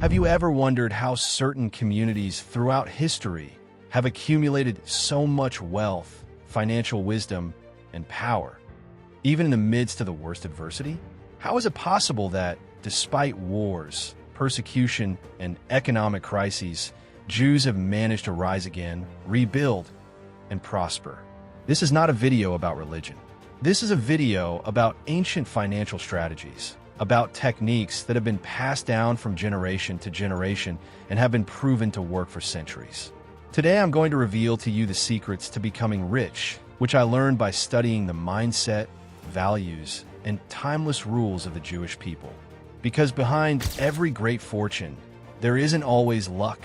Have you ever wondered how certain communities throughout history have accumulated so much wealth, financial wisdom, and power, even in the midst of the worst adversity? How is it possible that, despite wars, persecution, and economic crises, Jews have managed to rise again, rebuild, and prosper? This is not a video about religion. This is a video about ancient financial strategies, about techniques that have been passed down from generation to generation and have been proven to work for centuries. Today I'm going to reveal to you the secrets to becoming rich, which I learned by studying the mindset, values, and timeless rules of the Jewish people. Because behind every great fortune, there isn't always luck.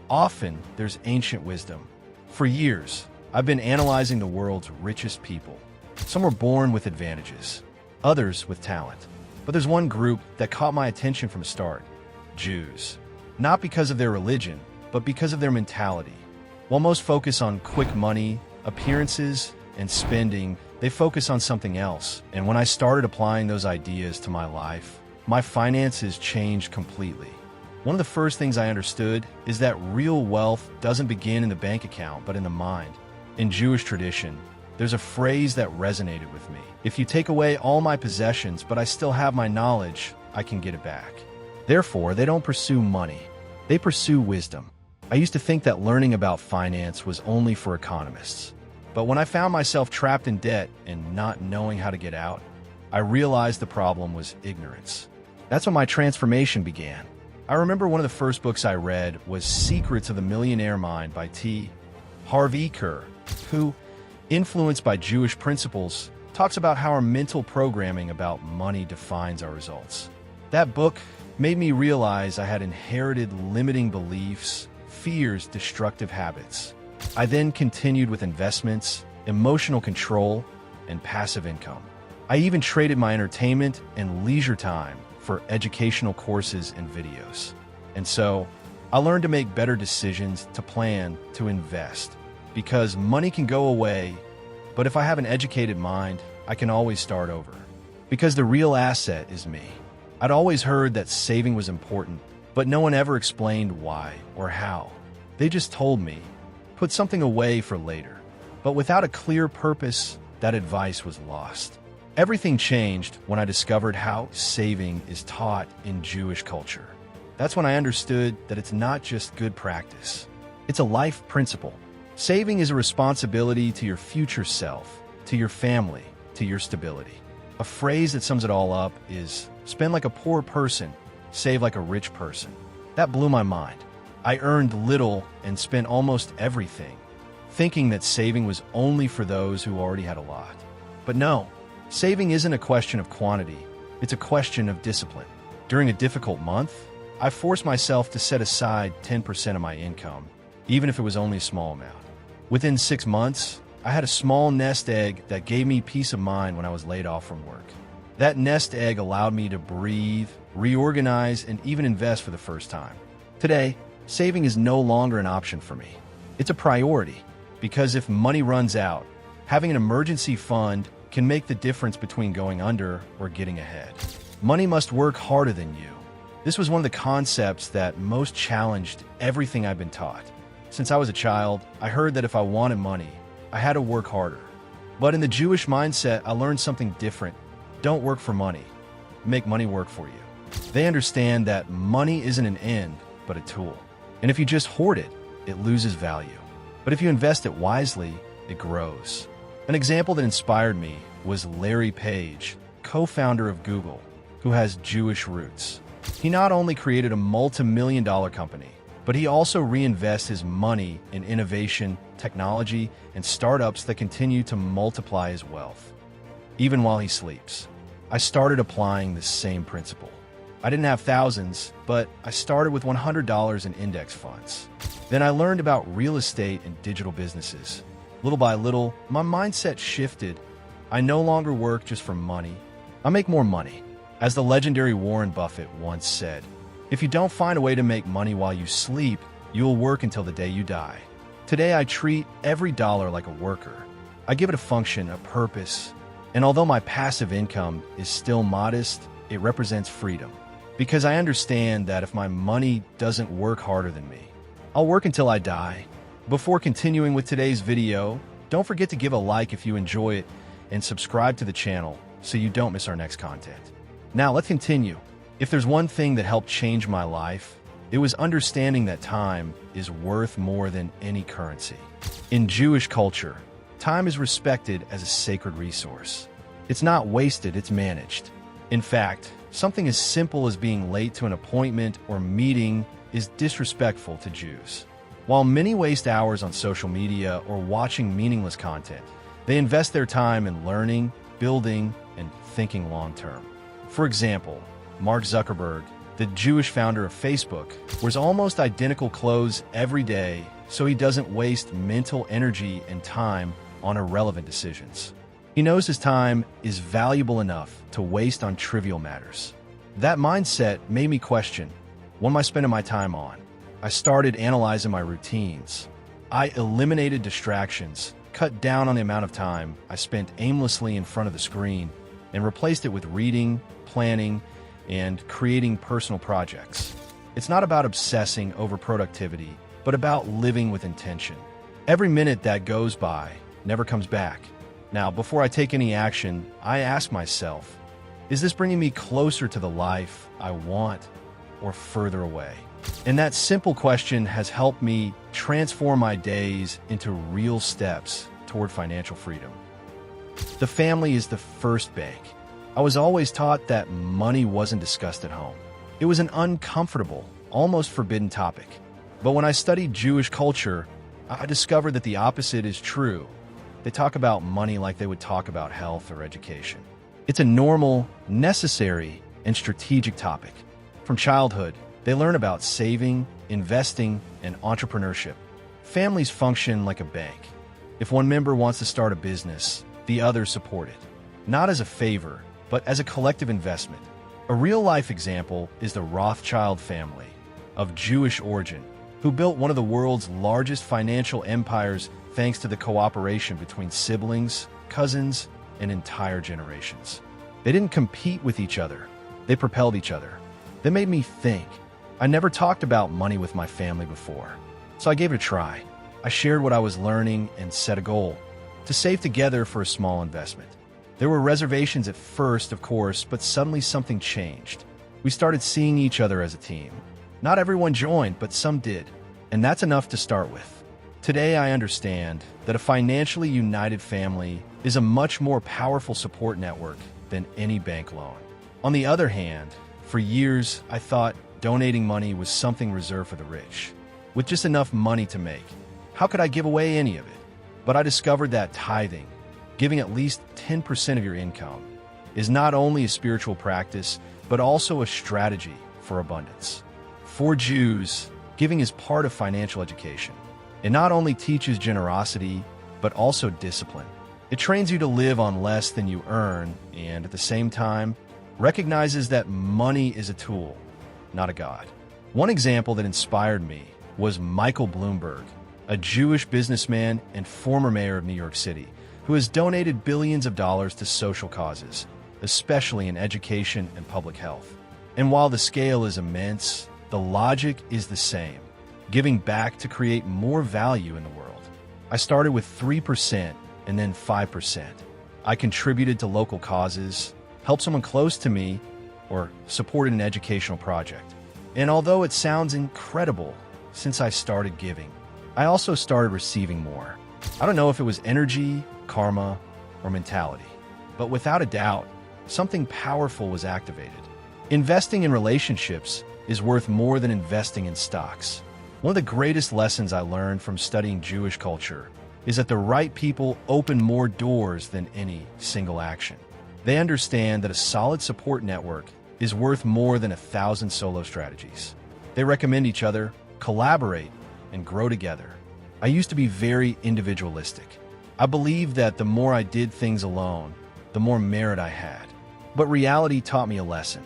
Often, there's ancient wisdom. For years, I've been analyzing the world's richest people. Some were born with advantages, others with talent. But there's one group that caught my attention from the start: Jews. Not because of their religion, but because of their mentality. While most focus on quick money, appearances, and spending, they focus on something else. And when I started applying those ideas to my life, my finances changed completely. One of the first things I understood is that real wealth doesn't begin in the bank account, but in the mind. In Jewish tradition, there's a phrase that resonated with me: if you take away all my possessions, but I still have my knowledge, I can get it back. Therefore, they don't pursue money. They pursue wisdom. I used to think that learning about finance was only for economists. But when I found myself trapped in debt and not knowing how to get out, I realized the problem was ignorance. That's when my transformation began. I remember one of the first books I read was Secrets of the Millionaire Mind by T. Harv Eker, who, influenced by Jewish principles, talks about how our mental programming about money defines our results. That book made me realize I had inherited limiting beliefs, fears, destructive habits. I then continued with investments, emotional control, and passive income. I even traded my entertainment and leisure time for educational courses and videos. And so, I learned to make better decisions, to plan, to invest. Because money can go away, but if I have an educated mind, I can always start over. Because the real asset is me. I'd always heard that saving was important, but no one ever explained why or how. They just told me, put something away for later. But without a clear purpose, that advice was lost. Everything changed when I discovered how saving is taught in Jewish culture. That's when I understood that it's not just good practice. It's a life principle. Saving is a responsibility to your future self, to your family, to your stability. A phrase that sums it all up is, spend like a poor person, save like a rich person. That blew my mind. I earned little and spent almost everything, thinking that saving was only for those who already had a lot. But no, saving isn't a question of quantity, it's a question of discipline. During a difficult month, I forced myself to set aside 10% of my income, even if it was only a small amount. Within 6 months, I had a small nest egg that gave me peace of mind when I was laid off from work. That nest egg allowed me to breathe, reorganize, and even invest for the first time. Today, saving is no longer an option for me. It's a priority, because if money runs out, having an emergency fund can make the difference between going under or getting ahead. Money must work harder than you. This was one of the concepts that most challenged everything I've been taught. Since I was a child, I heard that if I wanted money, I had to work harder. But in the Jewish mindset, I learned something different. Don't work for money. Make money work for you. They understand that money isn't an end, but a tool. And if you just hoard it, it loses value. But if you invest it wisely, it grows. An example that inspired me was Larry Page, co-founder of Google, who has Jewish roots. He not only created a multi-million-dollar company, but he also reinvests his money in innovation, technology, and startups that continue to multiply his wealth. Even while he sleeps, I started applying the same principle. I didn't have thousands, but I started with $100 in index funds. Then I learned about real estate and digital businesses. Little by little, my mindset shifted. I no longer work just for money. I make more money. As the legendary Warren Buffett once said, if you don't find a way to make money while you sleep, you will work until the day you die. Today, I treat every dollar like a worker. I give it a function, a purpose. And although my passive income is still modest, it represents freedom. because I understand that if my money doesn't work harder than me, I'll work until I die. Before continuing with today's video, don't forget to give a like if you enjoy it and subscribe to the channel so you don't miss our next content. Now let's continue. If there's one thing that helped change my life, it was understanding that time is worth more than any currency. In Jewish culture, time is respected as a sacred resource. It's not wasted, it's managed. In fact, something as simple as being late to an appointment or meeting is disrespectful to Jews. While many waste hours on social media or watching meaningless content, they invest their time in learning, building, and thinking long-term. For example, Mark Zuckerberg, the Jewish founder of Facebook, wears almost identical clothes every day so he doesn't waste mental energy and time on irrelevant decisions. He knows his time is valuable enough to waste on trivial matters. That mindset made me question, what am I spending my time on? I started analyzing my routines. I eliminated distractions, cut down on the amount of time I spent aimlessly in front of the screen, and replaced it with reading, planning, and creating personal projects. It's not about obsessing over productivity, but about living with intention. Every minute that goes by never comes back. Now, before I take any action, I ask myself, is this bringing me closer to the life I want or further away? And that simple question has helped me transform my days into real steps toward financial freedom. The family is the first bank. I was always taught that money wasn't discussed at home. It was an uncomfortable, almost forbidden topic. But when I studied Jewish culture, I discovered that the opposite is true. They talk about money like they would talk about health or education. It's a normal, necessary, and strategic topic. From childhood, they learn about saving, investing, and entrepreneurship. Families function like a bank. If one member wants to start a business, the others support it. Not as a favor, but as a collective investment. A real-life example is the Rothschild family, of Jewish origin, who built one of the world's largest financial empires thanks to the cooperation between siblings, cousins, and entire generations. They didn't compete with each other. They propelled each other. They made me think. I never talked about money with my family before, so I gave it a try. I shared what I was learning and set a goal to save together for a small investment. There were reservations at first, of course, but suddenly something changed. We started seeing each other as a team. Not everyone joined, but some did, and that's enough to start with. Today, I understand that a financially united family is a much more powerful support network than any bank loan. On the other hand, for years, I thought donating money was something reserved for the rich. With just enough money to make, how could I give away any of it? But I discovered that tithing, giving at least 10% of your income, is not only a spiritual practice, but also a strategy for abundance. For Jews, giving is part of financial education. It not only teaches generosity, but also discipline. It trains you to live on less than you earn, and at the same time, recognizes that money is a tool, not a god. One example that inspired me was Michael Bloomberg, a Jewish businessman and former mayor of New York City, who has donated billions of dollars to social causes, especially in education and public health. And while the scale is immense, the logic is the same. Giving back to create more value in the world. I started with 3% and then 5%. I contributed to local causes, helped someone close to me, or supported an educational project. And although it sounds incredible, since I started giving, I also started receiving more. I don't know if it was energy, karma, or mentality, but without a doubt, something powerful was activated. Investing in relationships is worth more than investing in stocks. One of the greatest lessons I learned from studying Jewish culture is that the right people open more doors than any single action. They understand that a solid support network is worth more than 1,000 solo strategies. They recommend each other, collaborate, and grow together. I used to be very individualistic. I believed that the more I did things alone, the more merit I had. But reality taught me a lesson.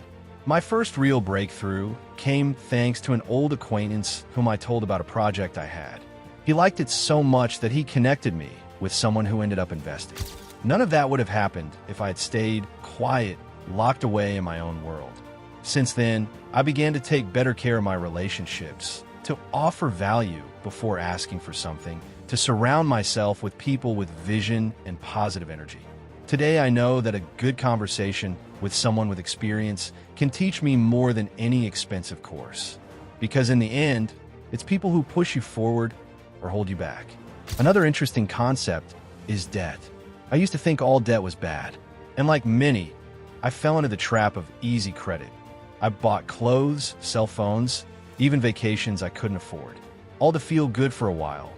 My first real breakthrough came thanks to an old acquaintance whom I told about a project I had. He liked it so much that he connected me with someone who ended up investing. None of that would have happened if I had stayed quiet, locked away in my own world. Since then, I began to take better care of my relationships, to offer value before asking for something, to surround myself with people with vision and positive energy. Today, I know that a good conversation with someone with experience can teach me more than any expensive course. Because in the end, it's people who push you forward or hold you back. Another interesting concept is debt. I used to think all debt was bad. And like many, I fell into the trap of easy credit. I bought clothes, cell phones, even vacations I couldn't afford, all to feel good for a while.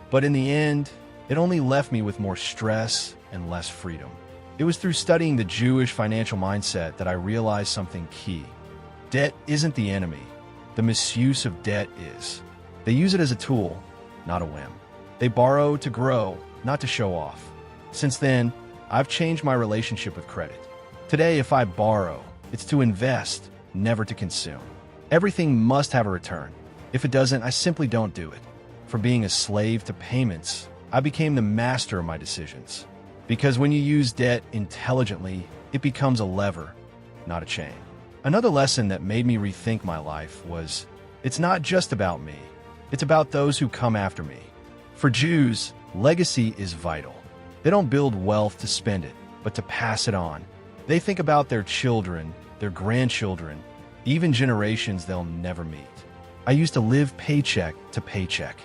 But in the end, it only left me with more stress and less freedom. It was through studying the Jewish financial mindset that I realized something key. Debt isn't the enemy. The misuse of debt is. They use it as a tool, not a whim. They borrow to grow, not to show off. Since then, I've changed my relationship with credit. Today, if I borrow, it's to invest, never to consume. Everything must have a return. If it doesn't, I simply don't do it. From being a slave to payments, I became the master of my decisions. Because when you use debt intelligently, it becomes a lever, not a chain. Another lesson that made me rethink my life was, it's not just about me. It's about those who come after me. For Jews, legacy is vital. They don't build wealth to spend it, but to pass it on. They think about their children, their grandchildren, even generations they'll never meet. I used to live paycheck to paycheck.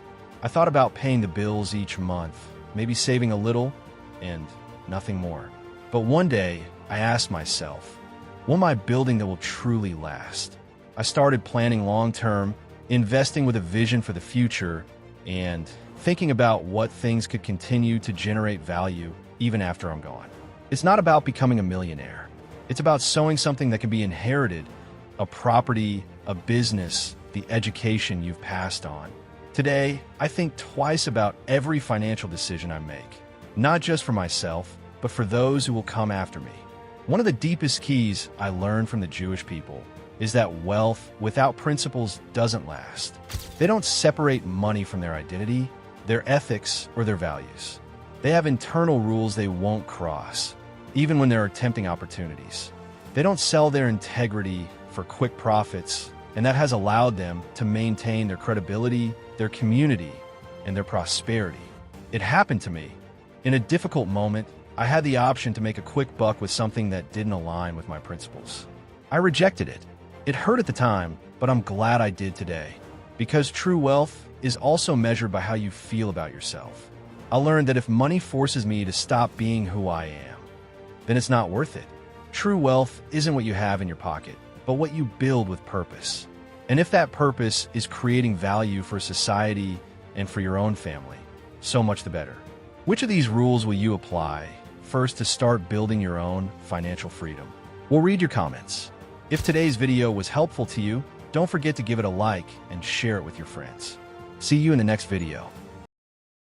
I thought about paying the bills each month, maybe saving a little, and nothing more. But one day, I asked myself, what am I building that will truly last? I started planning long-term, investing with a vision for the future, and thinking about what things could continue to generate value even after I'm gone. It's not about becoming a millionaire. It's about sowing something that can be inherited, a property, a business, the education you've passed on. Today, I think twice about every financial decision I make, not just for myself, but for those who will come after me. One of the deepest keys I learned from the Jewish people is that wealth without principles doesn't last. They don't separate money from their identity, their ethics, or their values. They have internal rules they won't cross, even when there are tempting opportunities. They don't sell their integrity for quick profits, and that has allowed them to maintain their credibility, their community, and their prosperity. It happened to me. In a difficult moment, I had the option to make a quick buck with something that didn't align with my principles. I rejected it. It hurt at the time, but I'm glad I did today. Because true wealth is also measured by how you feel about yourself. I learned that if money forces me to stop being who I am, then it's not worth it. True wealth isn't what you have in your pocket, but what you build with purpose. And if that purpose is creating value for society and for your own family, so much the better. Which of these rules will you apply first to start building your own financial freedom? We'll read your comments. If today's video was helpful to you, don't forget to give it a like and share it with your friends. See you in the next video.